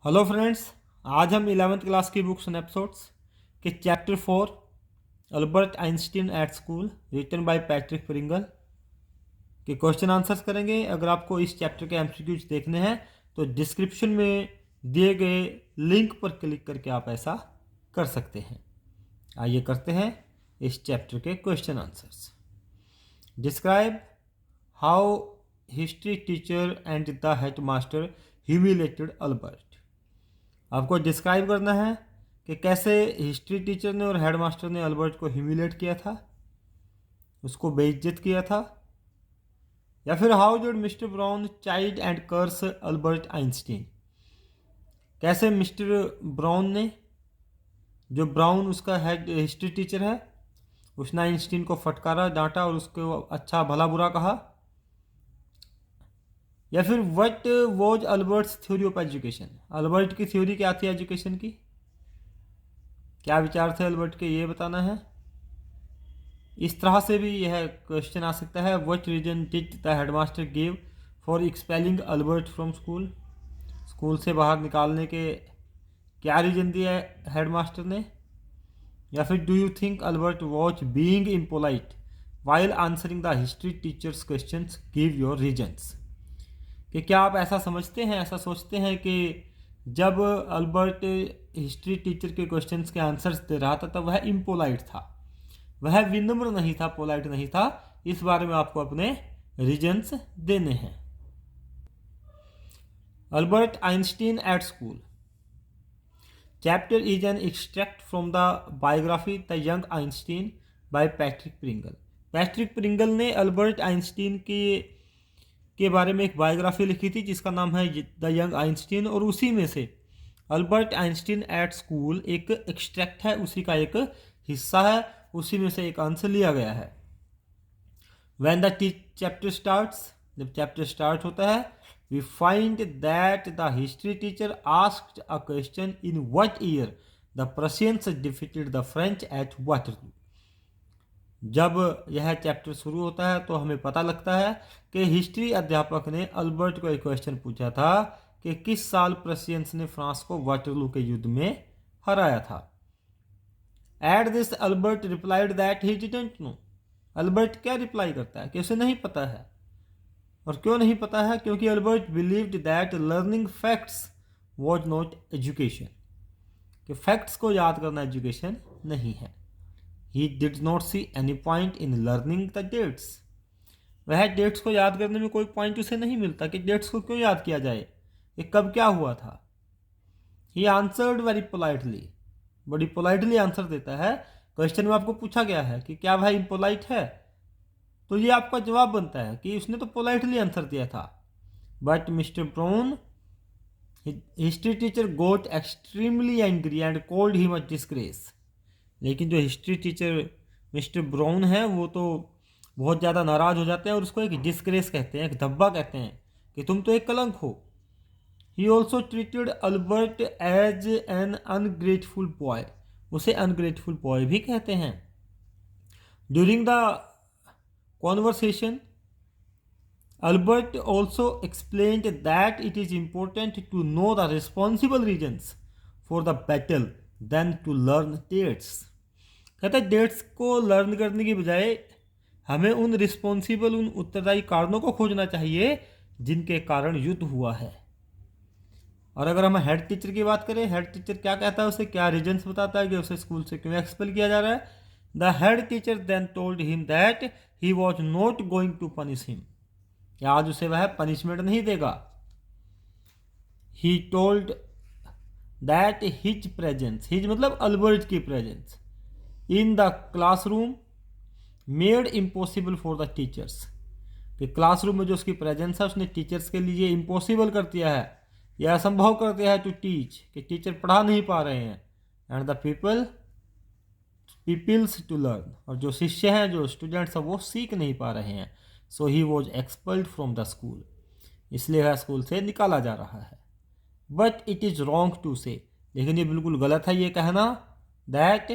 Hello friends. आज हम 11th class की बुक स्नैपशॉट्स के chapter 4 Albert Einstein at school written by Patrick Pringle के क्वेश्चन आंसर्स करेंगे। अगर आपको इस चैप्टर के एमसीक्यूज देखने हैं तो डिस्क्रिप्शन में दिए गए लिंक पर क्लिक करके आप ऐसा कर सकते हैं। आइए करते हैं इस चैप्टर के question answers. Describe how history teacher and the headmaster humiliated Albert. आपको डिस्क्राइब करना है कि कैसे हिस्ट्री टीचर ने और हेडमास्टर ने अल्बर्ट को ह्यूमिलेट किया था, उसको बेइज्जत किया था। या फिर how did mister Brown child and curse Albert Einstein. कैसे मिस्टर ब्राउन ने, जो ब्राउन उसका हेड हिस्ट्री टीचर है, उसने आइंस्टीन को फटकारा, डांटा और उसको अच्छा भला बुरा कहा। या फिर what was Albert's theory of education. Albert की थ्योरी क्या थी एजुकेशन की, क्या विचार थे अल्बर्ट के, ये बताना है। इस तरह से भी यह क्वेश्चन आ सकता है, what reason did the headmaster give for expelling Albert from school. School से बाहर निकालने के क्या रीजन दिया है हेडमास्टर ने। या फिर do you think Albert was being impolite while answering the history teachers questions, give your reasons. कि क्या आप ऐसा समझते हैं, ऐसा सोचते हैं कि जब अल्बर्ट हिस्ट्री टीचर के क्वेश्चंस के आंसर्स दे रहा था तब वह इम्पोलाइट था, वह विनम्र नहीं था, पोलाइट नहीं था। इस बारे में आपको अपने रीजन्स देने हैं। Albert Einstein at school chapter is an extract from the biography the young Einstein bye Patrick Pringle. Patrick Pringle ने अल्बर्ट आइंस्टीन के बारे में एक बायोग्राफी लिखी थी जिसका नाम है द यंग आइंस्टीन, और उसी में से अल्बर्ट आइंस्टीन एट स्कूल एक एक्सट्रैक्ट है, उसी का एक हिस्सा है, उसी में से एक आंसर लिया गया है। When the चैप्टर स्टार्ट्स, जब चैप्टर स्टार्ट होता है, we find that the history teacher asked a question in what year the Prussians defeated the French at Waterloo। जब यह चैप्टर शुरू होता है तो हमें पता लगता है कि हिस्ट्री अध्यापक ने अल्बर्ट को एक क्वेश्चन पूछा था कि किस साल प्रशियंस ने फ्रांस को वाटरलू के युद्ध में हराया था। At this Albert replied that he didn't know. Albert क्या रिप्लाई करता है कि उसे नहीं पता है। और क्यों नहीं पता है? क्योंकि Albert believed that learning facts was not education, कि फैक्ट्स को याद करना एजुकेशन नहीं है। He did not see any point in learning the dates. वह डेट्स को याद करने में कोई पॉइंट उसे नहीं मिलता कि डेट्स को क्यों याद किया जाए, ये कब क्या हुआ था। ही आंसर्ड वेरी पोलाइटली, बड़ी पोलाइटली आंसर देता है। क्वेश्चन में आपको पूछा गया है कि क्या वह इम्पोलाइट है, तो ये आपका जवाब बनता है कि उसने तो पोलाइटली आंसर दिया था। But mister Brown, history teacher got extremely angry and called him a disgrace. लेकिन जो हिस्ट्री टीचर मिस्टर ब्राउन है वो तो बहुत ज़्यादा नाराज़ हो जाते हैं और उसको एक डिस्ग्रेस कहते हैं, एक धब्बा कहते हैं कि तुम तो एक कलंक हो। He also treated Albert as an ungrateful boy, उसे अनग्रेटफुल बॉय भी कहते हैं। During the conversation Albert also explained that it is important to know the responsible reasons for the battle than to learn dates. कहते हैं dates को learn करने की बजाय हमें उन रिस्पॉन्सिबल, उन उत्तरदायी कारणों को खोजना चाहिए जिनके कारण युद्ध हुआ है। और अगर हम हेड टीचर की बात करें, हेड टीचर क्या कहता है, उसे क्या रीजन्स बताता है कि उसे स्कूल से क्यों एक्सपेल किया जा रहा है। The head teacher then told him that he was not going to punish him, आज उसे वह पनिशमेंट नहीं देगा। He told that his presence, his मतलब अल्बर्ट की presence in the classroom made impossible for the teachers, कि classroom में जो उसकी प्रेजेंस है उसने टीचर्स के लिए इम्पॉसिबल कर दिया है, यह असंभव कर दिया है टू टीच, कि टीचर पढ़ा नहीं पा रहे हैं। And the peoples to learn, और जो शिष्य हैं, जो स्टूडेंट्स हैं, वो सीख नहीं पा रहे हैं। So he was expelled from the school, इसलिए वह स्कूल से निकाला जा रहा है। But it is wrong to say, लेकिन ये बिल्कुल गलत है ये कहना, that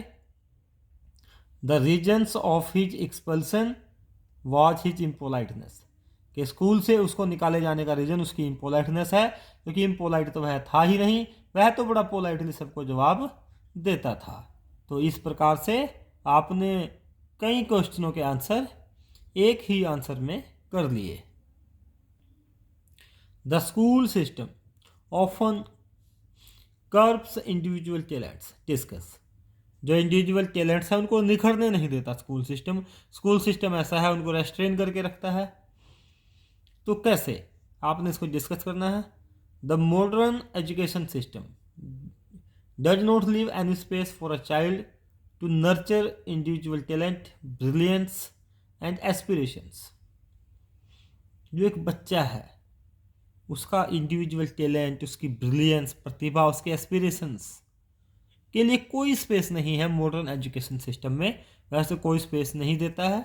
the reasons of his expulsion was his impoliteness, कि स्कूल से उसको निकाले जाने का रीज़न उसकी इम्पोलाइटनेस है, क्योंकि इम्पोलाइट तो वह था ही नहीं, वह तो बड़ा पोलाइटली सबको जवाब देता था। तो इस प्रकार से आपने कई क्वेश्चनों के आंसर एक ही आंसर में कर लिए। The school system often curbs individual talents discuss. जो इंडिविजुअल टैलेंट्स हैं उनको निखरने नहीं देता स्कूल सिस्टम। स्कूल सिस्टम ऐसा है, उनको रेस्ट्रेन करके रखता है। तो कैसे, आपने इसको डिस्कस करना है। The modern education system does not leave any space for a child to nurture individual talent, brilliance and aspirations. जो एक बच्चा है उसका इंडिविजुअल टैलेंट, उसकी ब्रिलियंस, प्रतिभा, उसके एस्पिरेशंस के लिए कोई स्पेस नहीं है मॉडर्न एजुकेशन सिस्टम में। वैसे कोई स्पेस नहीं देता है,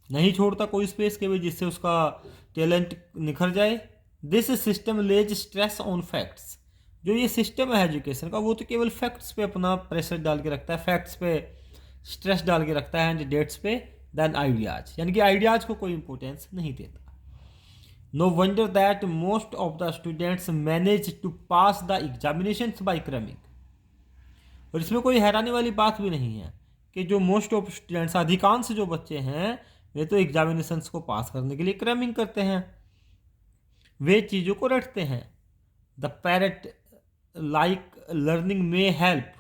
नहीं छोड़ता कोई स्पेस के भी जिससे उसका टैलेंट निखर जाए। This system lays stress on facts. जो ये सिस्टम है एजुकेशन का, वो तो केवल फैक्ट्स पे अपना प्रेशर डाल के रखता है, फैक्ट्स पे स्ट्रेस डाल के रखता है, एंड डेट्स पे देन आइडियाज, यानी कि आइडियाज को कोई इंपॉर्टेंस नहीं देता। No wonder that most of the students manage to pass the examinations by cramming. और इसमें कोई हैरानी वाली बात भी नहीं है कि जो मोस्ट ऑफ स्टूडेंट्स, अधिकांश जो बच्चे हैं, वे तो एग्जामिनेशंस को पास करने के लिए क्रैमिंग करते हैं, वे चीज़ों को रटते हैं। The parrot like learning may help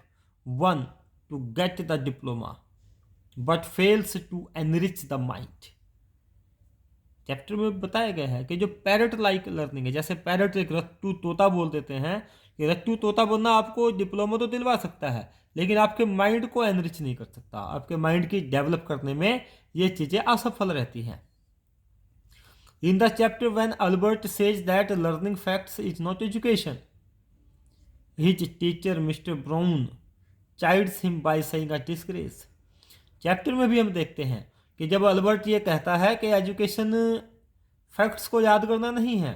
one to get the diploma but fails to enrich the mind. Chapter में बताया गया है कि जो पैरेट लाइक लर्निंग है, जैसे पैरेट एक रट्टू तोता बोल देते हैं, कि रट्टू तोता बोलना आपको डिप्लोमा तो दिलवा सकता है, लेकिन आपके माइंड को एनरिच नहीं कर सकता, आपके माइंड की डेवलप करने में ये चीज़ें असफल रहती हैं। In the chapter when Albert says that learning facts is not education, his teacher mister Brown chides him by saying a disgrace. Chapter में भी हम देखते हैं कि जब अल्बर्ट ये कहता है कि एजुकेशन फैक्ट्स को याद करना नहीं है,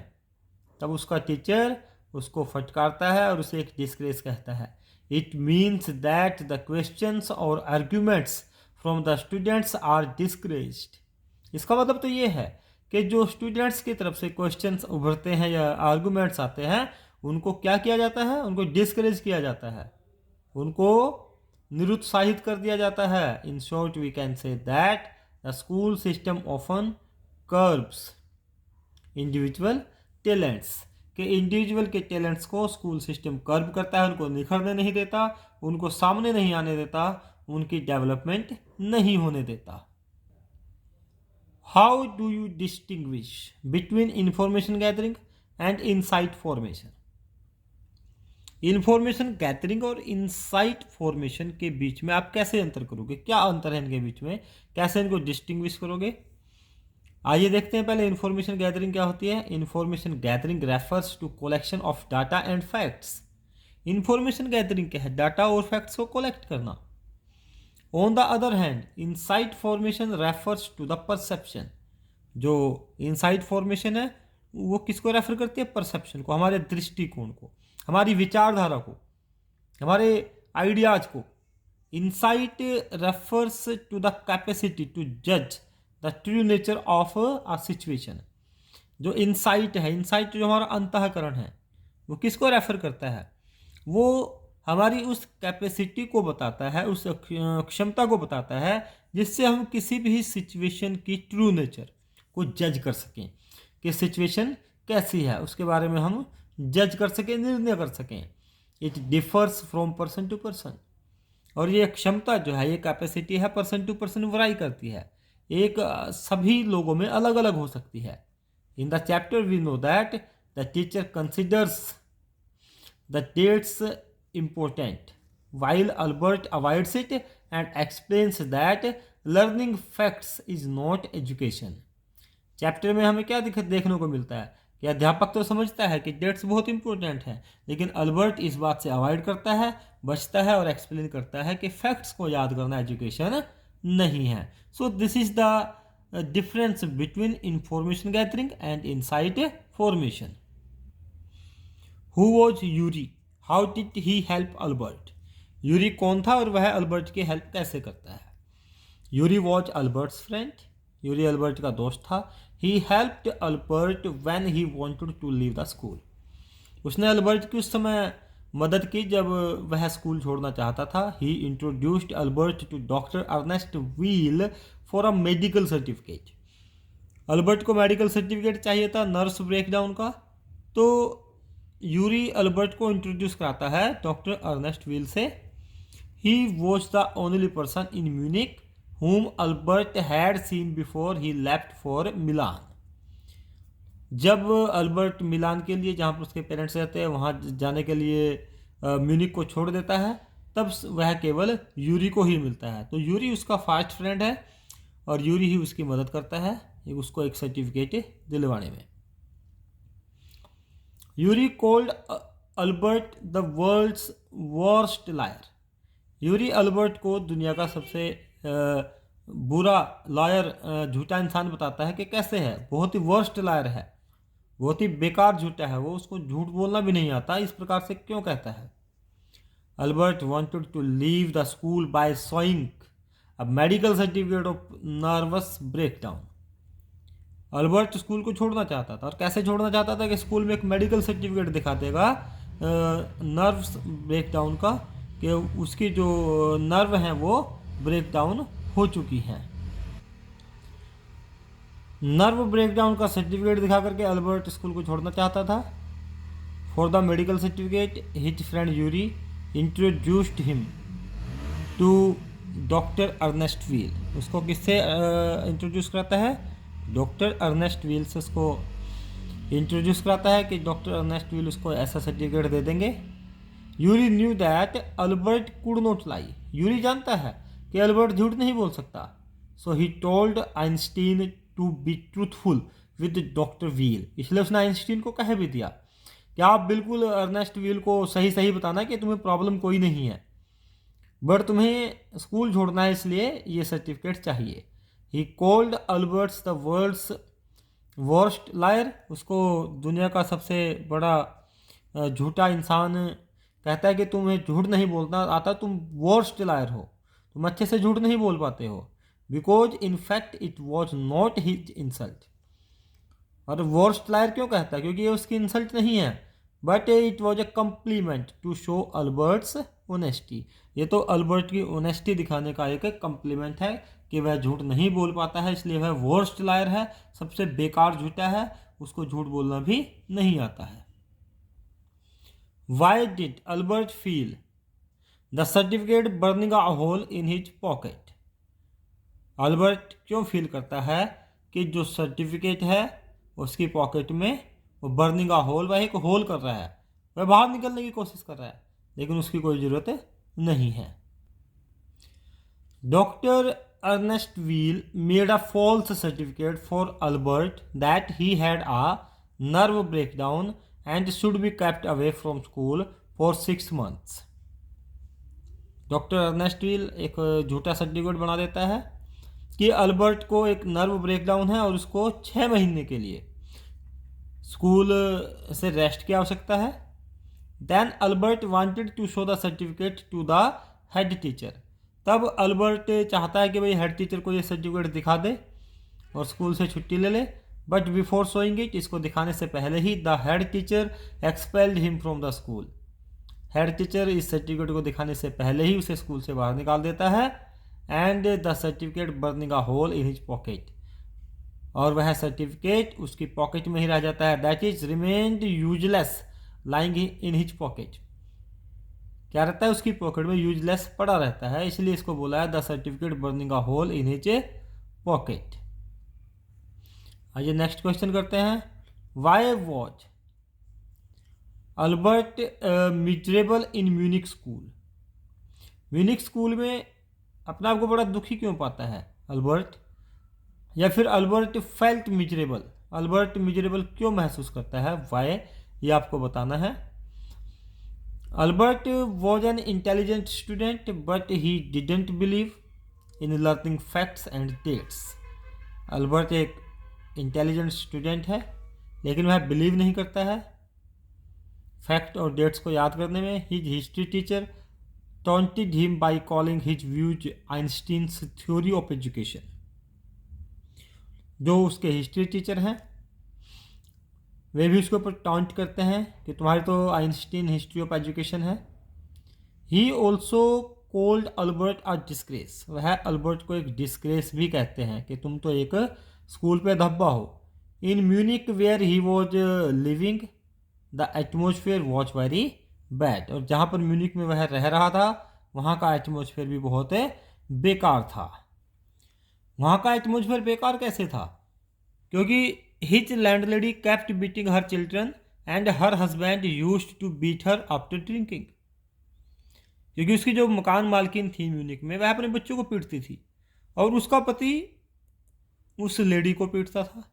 तब उसका टीचर उसको फटकारता है और उसे एक डिस्ग्रेस कहता है। It means that the questions और arguments from the students are discouraged. इसका मतलब तो ये है कि जो स्टूडेंट्स की तरफ से क्वेश्चंस उभरते हैं या आर्गूमेंट्स आते हैं, उनको क्या किया जाता है, उनको डिस्करेज किया जाता है, उनको निरुत्साहित कर दिया जाता है। In short we can say that the school system often curbs individual talents, कि इंडिविजुअल के टैलेंट्स को स्कूल सिस्टम कर्ब करता है, उनको निखरने नहीं देता, उनको सामने नहीं आने देता, उनकी डेवलपमेंट नहीं होने देता। How do you distinguish between information gathering and insight formation. Information gathering और इनसाइट फॉर्मेशन के बीच में आप कैसे अंतर करोगे, क्या अंतर है इनके बीच में, कैसे इनको डिस्टिंग्विश करोगे। आइए देखते हैं पहले इंफॉर्मेशन गैदरिंग क्या होती है। Information gathering refers to collection of data and facts. Information gathering क्या है, डाटा और फैक्ट्स को कलेक्ट करना। On the other hand insight formation refers to the perception. जो इनसाइट फॉर्मेशन है वो किसको रेफर करती है, परसेप्शन को, हमारे दृष्टिकोण को, हमारी विचारधारा को, हमारे आइडियाज को। Insight refers to the capacity to जज the true nature of a situation. जो इनसाइट है, इनसाइट जो हमारा अंतःकरण है, वो किसको रेफर करता है, वो हमारी उस कैपेसिटी को बताता है, उस क्षमता को बताता है जिससे हम किसी भी सिचुएशन की ट्रू नेचर को जज कर सकें, कि सिचुएशन कैसी है उसके बारे में हम जज कर सकें, निर्णय कर सकें। It differs from person to person. और ये क्षमता जो है, ये कैपेसिटी है, पर्सन टू पर्सन वराई करती है, एक सभी लोगों में अलग अलग हो सकती है। In the chapter we know that the teacher considers the dates important while Albert avoids it and explains that learning facts is not education। Chapter में हमें क्या देखने को मिलता है कि अध्यापक तो समझता है कि डेट्स बहुत इंपॉर्टेंट है, लेकिन अल्बर्ट इस बात से अवॉइड करता है, बचता है और एक्सप्लेन करता है कि फैक्ट्स को याद करना एजुकेशन नहीं है। So this is the difference between information gathering and insight formation. Who was Yuri, how did he help Albert. Yuri कौन था और वह अल्बर्ट की हेल्प कैसे करता है। Yuri was Albert's friend. Yuri Albert का दोस्त था। He helped Albert when he wanted to leave the school. उसने अल्बर्ट की उस समय मदद की जब वह स्कूल छोड़ना चाहता था। He introduced Albert to doctor Ernest Weil for a medical certificate. Albert को मेडिकल सर्टिफिकेट चाहिए था नर्व्स ब्रेकडाउन का, तो यूरी अल्बर्ट को इंट्रोड्यूस कराता है डॉक्टर अर्नेस्ट व्हील से। He was the only person in Munich whom Albert had seen before he left for Milan. जब अल्बर्ट मिलान के लिए, जहाँ पर उसके पेरेंट्स रहते हैं, वहाँ जाने के लिए म्यूनिक को छोड़ देता है, तब वह केवल यूरी को ही मिलता है। तो यूरी उसका फास्ट फ्रेंड है और यूरी ही उसकी मदद करता है उसको एक सर्टिफिकेट दिलवाने में। Yuri called Albert the world's worst liar. Yuri Albert को दुनिया का सबसे बुरा लॉयर, झूठा इंसान बताता है कि कैसे है, बहुत ही वर्स्ट लायर है, बहुत ही बेकार झूठा है, वो उसको झूठ बोलना भी नहीं आता, इस प्रकार से क्यों कहता है। Albert wanted to leave the school by showing a medical certificate of nervous breakdown. Albert school को छोड़ना चाहता था, और कैसे छोड़ना चाहता था कि स्कूल में एक मेडिकल सर्टिफिकेट दिखा देगा नर्व्स ब्रेकडाउन का, कि उसकी जो नर्व हैं वो ब्रेकडाउन हो चुकी हैं। नर्व ब्रेकडाउन का सर्टिफिकेट दिखा करके अल्बर्ट स्कूल को छोड़ना चाहता था। For the medical certificate his friend Yuri introduced him to doctor Ernest Weil. उसको किससे इंट्रोड्यूस कराता है? डॉक्टर अर्नेस्ट व्हील से उसको इंट्रोड्यूस कराता है कि डॉक्टर अर्नेस्ट व्हील उसको ऐसा सर्टिफिकेट दे देंगे। Yuri knew that Albert could not lie. यूरी जानता है कि अल्बर्ट झूठ नहीं बोल सकता। So he told Einstein to be truthful with doctor Weil. इसलिए उसने आइंस्टीन को कह भी दिया कि आप बिल्कुल अर्नेस्ट व्हील को सही सही बताना कि तुम्हें प्रॉब्लम कोई नहीं है, बट तुम्हें स्कूल छोड़ना है, इसलिए ये सर्टिफिकेट चाहिए। He called Albert's the world's worst liar. उसको दुनिया का सबसे बड़ा झूठा इंसान कहता है कि तुम्हें झूठ नहीं बोलना आता, तुम वर्स्ट लायर हो, तुम अच्छे से झूठ नहीं बोल पाते हो। Because in fact it was not his insult. और वर्स्ट लायर क्यों कहता है? क्योंकि ये उसकी इंसल्ट नहीं है, but it was a compliment to show Albert's honesty. ये तो अल्बर्ट की ऑनेस्टी दिखाने का एक कम्प्लीमेंट है कि वह झूठ नहीं बोल पाता है, इसलिए वह वर्स्ट लायर है, सबसे बेकार झूठा है, उसको झूठ बोलना भी नहीं आता है। Why did Albert feel the certificate burning a hole in his pocket? Albert क्यों फील करता है कि जो सर्टिफिकेट है उसकी पॉकेट में वो बर्निंग आ होल, वह एक होल कर रहा है, वह बाहर निकलने की कोशिश कर रहा है, लेकिन उसकी कोई ज़रूरत नहीं है। Doctor Ernest Weil made a false certificate for Albert that he had a nerve breakdown and should be kept away from school for 6 months। Doctor Ernest Weil एक झूठा सर्टिफिकेट बना देता है कि अल्बर्ट को एक नर्व ब्रेकडाउन है और उसको 6 महीने के लिए स्कूल से रेस्ट की आवश्यकता है। Then Albert wanted to show the certificate to the head teacher. तब अल्बर्ट चाहता है कि भाई हेड टीचर को ये सर्टिफिकेट दिखा दे और स्कूल से छुट्टी ले ले, बट बिफोर शोइंग इट, इसको दिखाने से पहले ही the head teacher expelled him from the school. Head teacher इस सर्टिफिकेट को दिखाने से पहले ही उसे स्कूल से बाहर निकाल देता है। And the certificate burning a hole in his pocket, और वह सर्टिफिकेट उसकी पॉकेट में ही रह जाता है। That is remained useless lying in his pocket. क्या रहता है? उसकी पॉकेट में यूजलेस पड़ा रहता है, इसलिए इसको बोला है the certificate burning a hole in his pocket. आइए नेक्स्ट क्वेश्चन करते हैं। Why was Albert miserable in Munich school? Munich school में अपने आप को बड़ा दुखी क्यों पाता है अल्बर्ट? या फिर Albert felt miserable, Albert miserable क्यों महसूस करता है? वाई, ये आपको बताना है। Albert was an intelligent student but he didn't believe in learning facts and dates. Albert एक इंटेलिजेंट स्टूडेंट है, लेकिन वह बिलीव नहीं करता है फैक्ट और डेट्स को याद करने में। His history teacher taunted him by calling his views Einstein's theory of education. जो उसके हिस्ट्री टीचर हैं वे भी उसके ऊपर टॉन्ट करते हैं कि तुम्हारी तो आइंस्टीन हिस्ट्री ऑफ एजुकेशन है। He also cold Albert a disgrace, वह अल्बर्ट को एक डिस्ग्रेस भी कहते हैं कि तुम तो एक स्कूल पे धब्बा हो। In Munich where he was living the atmosphere was very bad, और जहाँ पर म्यूनिक में वह रह रहा था वहाँ का एटमोसफियर भी बहुत बेकार था। वहाँ का एटमोसफियर बेकार कैसे था? क्योंकि his landlady kept beating her children and her husband used to beat her after drinking. क्योंकि उसकी जो मकान मालकिन थी म्यूनिक में वह अपने बच्चों को पीटती थी और उसका पति उस लेडी को पीटता था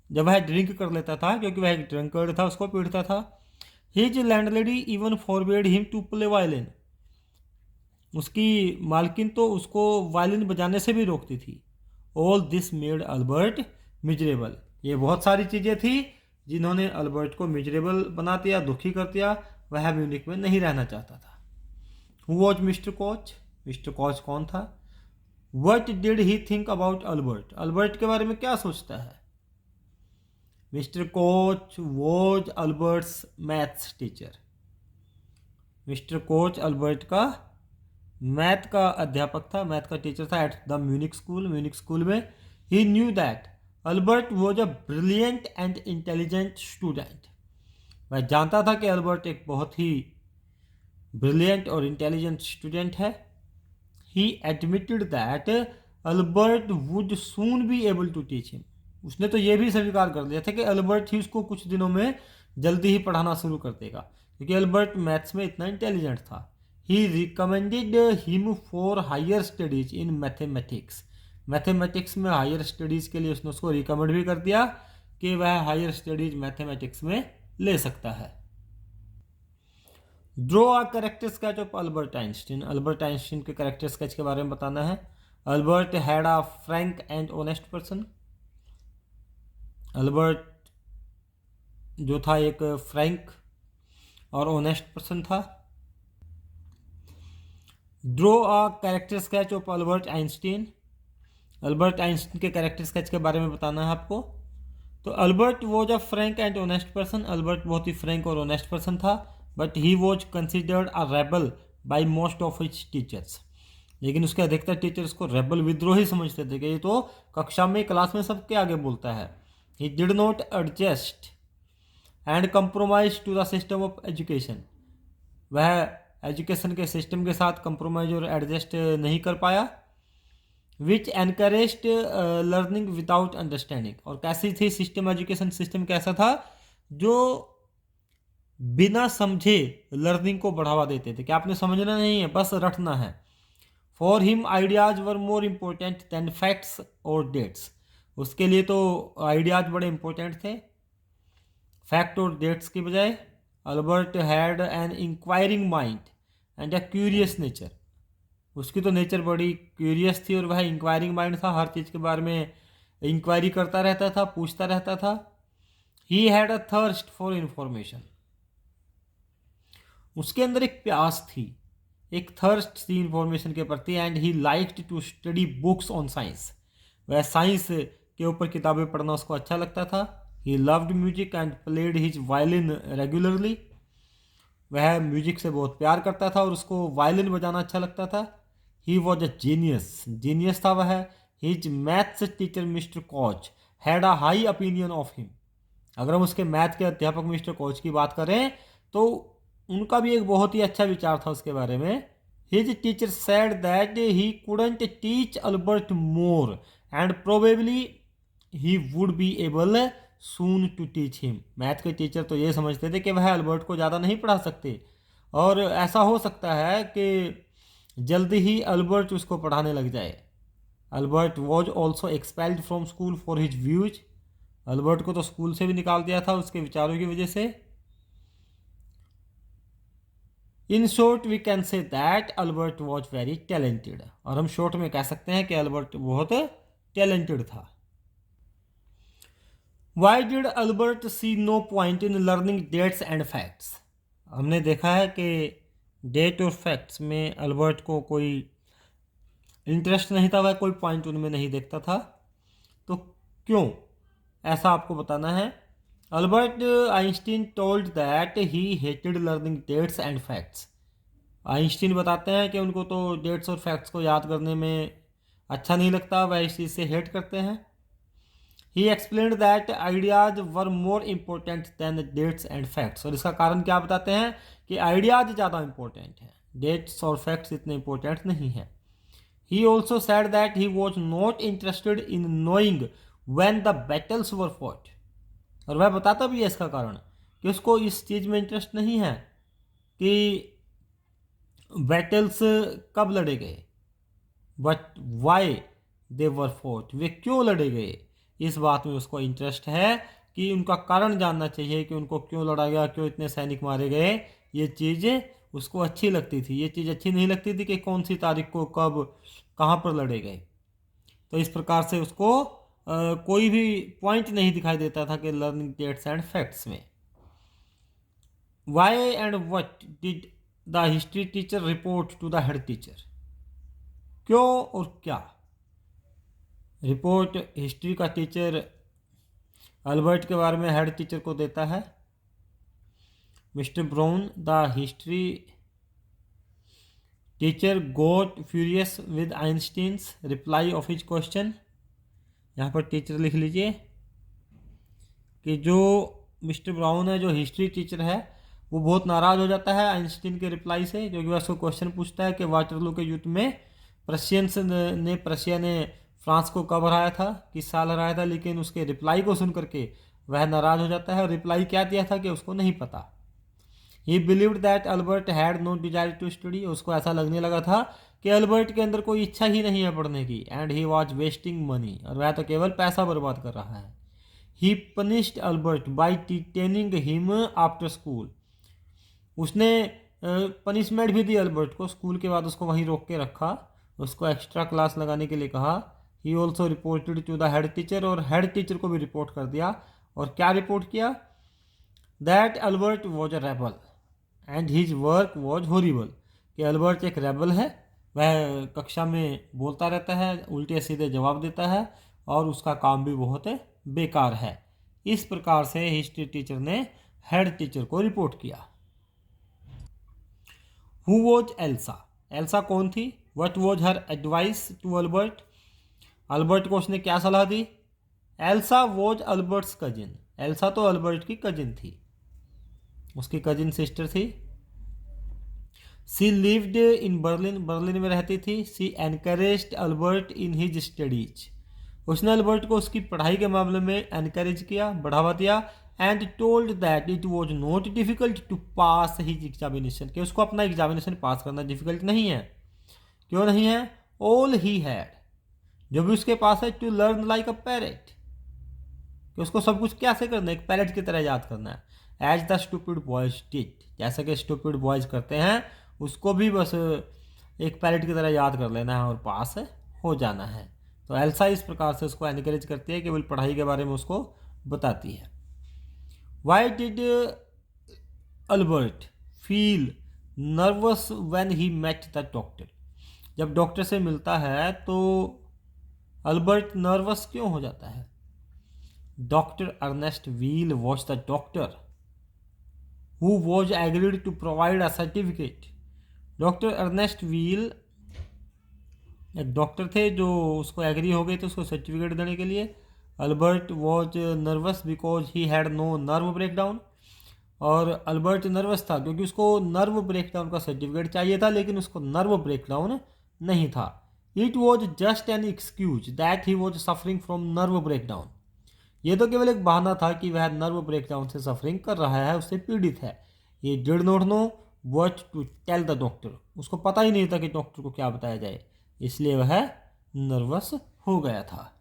जब वह ड्रिंक कर लेता था, क्योंकि वह एक ड्रंकर्ड था, उसको पीटता था। His landlady even forbade him to play violin, उसकी मालकिन तो उसको वायलिन बजाने से भी रोकती थी। All this made Albert miserable, ये बहुत सारी चीज़ें थी जिन्होंने अल्बर्ट को मिजरेबल बना दिया, दुखी कर दिया। वह म्यूनिक में नहीं रहना चाहता था। Who was mister Koch? Mister Koch कौन था? What did he think about Albert? Albert के बारे में क्या सोचता है? Mister Koch was Albert's maths teacher. Mister Koch Albert का मैथ का अध्यापक था, मैथ का टीचर था at the Munich school. Munich school में he knew that Albert was a brilliant and intelligent student. वह जानता था कि अल्बर्ट एक बहुत ही ब्रिलियंट और इंटेलिजेंट स्टूडेंट है। He admitted that Albert would soon be able to teach him, उसने तो यह भी स्वीकार कर लिया था कि अल्बर्ट ही उसको कुछ दिनों में जल्दी ही पढ़ाना शुरू कर देगा, क्योंकि अल्बर्ट मैथ्स में इतना इंटेलिजेंट था। He recommended him for higher studies in mathematics, mathematics में हायर स्टडीज़ के लिए उसने उसको रिकमेंड भी कर दिया कि वह हायर स्टडीज मैथमेटिक्स में ले सकता है। Draw a character sketch of Albert Einstein, Albert Einstein के कैरेक्टर स्केच के बारे में बताना है। Albert had a Frank and honest person, Albert जो था एक फ्रैंक और ऑनेस्ट पर्सन था। Draw a character sketch of Albert Einstein, Albert Einstein के कैरेक्टर स्केच के बारे में बताना है आपको। तो Albert was a Frank and honest person, Albert बहुत ही फ्रैंक और ऑनेस्ट पर्सन था। But he was considered a rebel by most of his teachers, लेकिन उसके अधिकतर टीचर्स को रेबल विद्रोही समझते थे कि ये तो कक्षा में क्लास में सबके आगे बोलता है। He did not adjust and compromise to the system of education, वह एजुकेशन के सिस्टम के साथ कंप्रोमाइज और एडजस्ट नहीं कर पाया। Which encouraged learning without understanding, और कैसी थी सिस्टम, एजुकेशन सिस्टम कैसा था जो बिना समझे लर्निंग को बढ़ावा देते थे कि आपने समझना नहीं है, बस रटना है। For him ideas were more important then facts और डेट्स, उसके लिए तो आइडियाज बड़े इंपॉर्टेंट थे फैक्ट और डेट्स की बजाय। Albert had an enquiring mind and a curious nature, उसकी तो नेचर बड़ी क्यूरियस थी और वह इंक्वायरिंग माइंड था, हर चीज़ के बारे में इंक्वायरी करता रहता था, पूछता रहता था। He had a thirst for information, उसके अंदर एक प्यास थी, एक थर्स्ट थी इंफॉर्मेशन के प्रति। And he liked to study books on science, वह साइंस के ऊपर किताबें पढ़ना उसको अच्छा लगता था। He loved music and played his violin regularly, वह म्यूजिक से बहुत प्यार करता था और उसको वायलिन बजाना अच्छा लगता था। He was a genius, genius था वह। His maths teacher mister Koch had a high opinion of him, अगर हम उसके मैथ के अध्यापक मिस्टर कॉच की बात करें तो उनका भी एक बहुत ही अच्छा विचार था उसके बारे में। His teacher said that he couldn't teach Albert more and probably he would be able soon to teach him, math के टीचर तो ये समझते थे कि वह अल्बर्ट को ज़्यादा नहीं पढ़ा सकते और ऐसा हो सकता है कि जल्दी ही अल्बर्ट उसको पढ़ाने लग जाए। Albert was also expelled from school for his views, Albert को तो स्कूल से भी निकाल दिया था उसके विचारों की वजह से। In short we can say that Albert was very talented, और हम शॉर्ट में कह सकते हैं कि अल्बर्ट बहुत टैलेंटेड था। Why did Albert see no point in learning dates and facts, हमने देखा है कि डेट और फैक्ट्स में अल्बर्ट को कोई इंटरेस्ट नहीं था, वह कोई पॉइंट उनमें नहीं देखता था। तो क्यों, ऐसा आपको बताना है। Albert Einstein told that he hated learning dates and facts. Einstein बताते हैं कि उनको तो डेट्स और फैक्ट्स को याद करने में अच्छा नहीं लगता, वह इस चीज़ से हेट करते हैं। He explained that ideas were more important than dates and facts. और इसका कारण क्या बताते हैं कि आइडियाज ज़्यादा इंपॉर्टेंट हैं, डेट्स और फैक्ट्स इतने इंपॉर्टेंट नहीं हैं। He also said that he was not interested in knowing when the battles were fought. और वह बताता भी है इसका कारण कि उसको इस चीज़ में इंटरेस्ट नहीं है कि बैटल्स कब लड़े गए, but why they were fought, वे क्यों लड़े गए, इस बात में उसको इंटरेस्ट है कि उनका कारण जानना चाहिए कि उनको क्यों लड़ा गया, क्यों इतने सैनिक मारे गए। ये चीज़ उसको अच्छी लगती थी। ये चीज़ अच्छी नहीं लगती थी कि कौन सी तारीख को कब कहाँ पर लड़े गए। तो इस प्रकार से उसको कोई भी पॉइंट नहीं दिखाई देता था कि लर्निंग डेट्स एंड फैक्ट्स में। Why and what did the history teacher report to the head teacher. क्यों और क्या रिपोर्ट हिस्ट्री का टीचर अल्बर्ट के बारे में हेड टीचर को देता है। Mister Brown the history teacher got furious with Einstein's reply of his question. यहाँ पर टीचर लिख लीजिए कि जो मिस्टर ब्राउन है, जो हिस्ट्री टीचर है, वो बहुत नाराज़ हो जाता है आइंस्टीन के रिप्लाई से, क्योंकि वह उसको क्वेश्चन पूछता है कि वाटरलू के युद्ध में प्रशिया ने फ्रांस को कब हराया था, किस साल हराया था। लेकिन उसके रिप्लाई को सुन करके वह नाराज़ हो जाता है और रिप्लाई क्या दिया था कि उसको नहीं पता। He believed that Albert had no desire to study. उसको ऐसा लगने लगा था कि अल्बर्ट के अंदर कोई इच्छा ही नहीं है पढ़ने की। And he was wasting money, और वह तो केवल पैसा बर्बाद कर रहा है। He punished Albert by detaining him after school. उसने पनिशमेंट भी दी अल्बर्ट को, स्कूल के बाद उसको वहीं रोक के रखा, उसको एक्स्ट्रा क्लास लगाने के लिए कहा। He also reported to the head teacher, और हेड टीचर को भी रिपोर्ट कर दिया। और क्या रिपोर्ट किया? That Albert was a rebel and his work was horrible. कि अल्बर्ट एक रेबल है, वह कक्षा में बोलता रहता है, उल्टे सीधे जवाब देता है, और उसका काम भी बहुत बेकार है। इस प्रकार से हिस्ट्री टीचर ने हेड टीचर को रिपोर्ट किया। Who was Elsa? एल्सा कौन थी? What was her advice to Albert? Albert को उसने क्या सलाह दी? Elsa was Albert's cousin. Elsa तो अल्बर्ट की कजिन थी, उसकी कजिन सिस्टर थी। She lived in Berlin, Berlin में रहती थी। She encouraged Albert in his studies. उसने अल्बर्ट को उसकी पढ़ाई के मामले में एनकरेज किया, बढ़ावा दिया। And told that it was not difficult to pass his examination, कि उसको अपना एग्जामिनेशन पास करना डिफिकल्ट नहीं है। क्यों नहीं है? ऑल ही हैड, जो भी उसके पास है, to learn like a parrot, कि उसको सब कुछ कैसे करना है, एक पैरेट की तरह याद करना है। As the stupid boys did, जैसा कि स्टूपिड बॉयज करते हैं, उसको भी बस एक पैरेट की तरह याद कर लेना है और पास हो जाना है। तो एल्सा इस प्रकार से उसको एनकरेज करती है, केवल पढ़ाई के बारे में उसको बताती है। Why did Albert feel nervous when he met the doctor? जब डॉक्टर से मिलता है तो अल्बर्ट नर्वस क्यों हो जाता है? Doctor Ernest Weil was the doctor who was agreed to provide a certificate. Doctor Ernest Weil एक डॉक्टर थे जो उसको एग्री हो गए थे उसको सर्टिफिकेट देने के लिए। Albert was nervous because he had no nerve breakdown, और अल्बर्ट नर्वस था क्योंकि उसको नर्व ब्रेकडाउन का सर्टिफिकेट चाहिए था, लेकिन उसको नर्व ब्रेकडाउन नहीं था। It was just an excuse that he was suffering from nerve breakdown. ये तो केवल एक बहाना था कि वह नर्व ब्रेकडाउन से सफरिंग कर रहा है, उससे पीड़ित है। He did not know what to tell the doctor, उसको पता ही नहीं था कि डॉक्टर को क्या बताया जाए, इसलिए वह नर्वस हो गया था।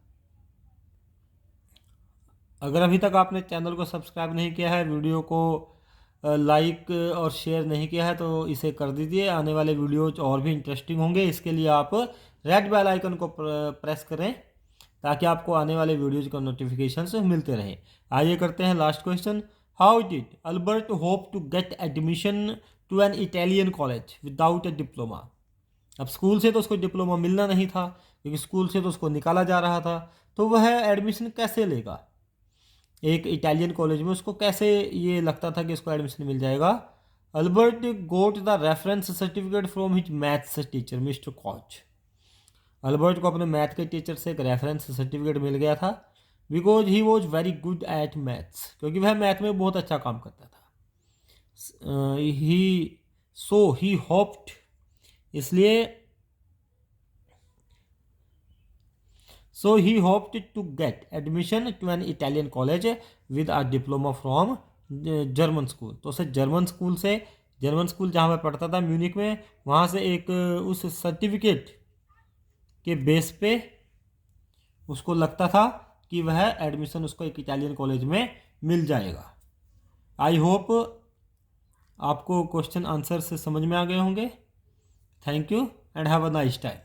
अगर अभी तक आपने चैनल को सब्सक्राइब नहीं किया है, वीडियो को लाइक और शेयर नहीं किया है, तो इसे कर दीजिए। आने वाले वीडियोज और भी इंटरेस्टिंग होंगे। इसके लिए आप रेड बेल आइकन को प्रेस करें ताकि आपको आने वाले वीडियोज का नोटिफिकेशंस मिलते रहें। आइए करते हैं last question. How did Albert hope to get admission to an Italian college without a diploma? अब स्कूल से तो उसको डिप्लोमा मिलना नहीं था, क्योंकि स्कूल से तो उसको निकाला जा रहा था। तो वह एडमिशन कैसे लेगा, एक इटालियन कॉलेज में उसको कैसे ये लगता था कि उसको एडमिशन मिल जाएगा। Albert got the reference certificate from his maths teacher mister Koch. Albert को अपने मैथ के टीचर से एक रेफरेंस सर्टिफिकेट मिल गया था, because he was very good at maths, क्योंकि वह मैथ में बहुत अच्छा काम करता था। ही होप्ड, इसलिए So he hoped to get admission to an Italian college with a diploma from German school. तो उसे जर्मन स्कूल जहाँ पे पढ़ता था म्यूनिक में, वहाँ से एक उस सर्टिफिकेट के बेस पे उसको लगता था कि वह एडमिशन उसको एक इटालियन कॉलेज में मिल जाएगा। आई होप आपको क्वेश्चन आंसर से समझ में आ गए होंगे। Thank you and have a nice time.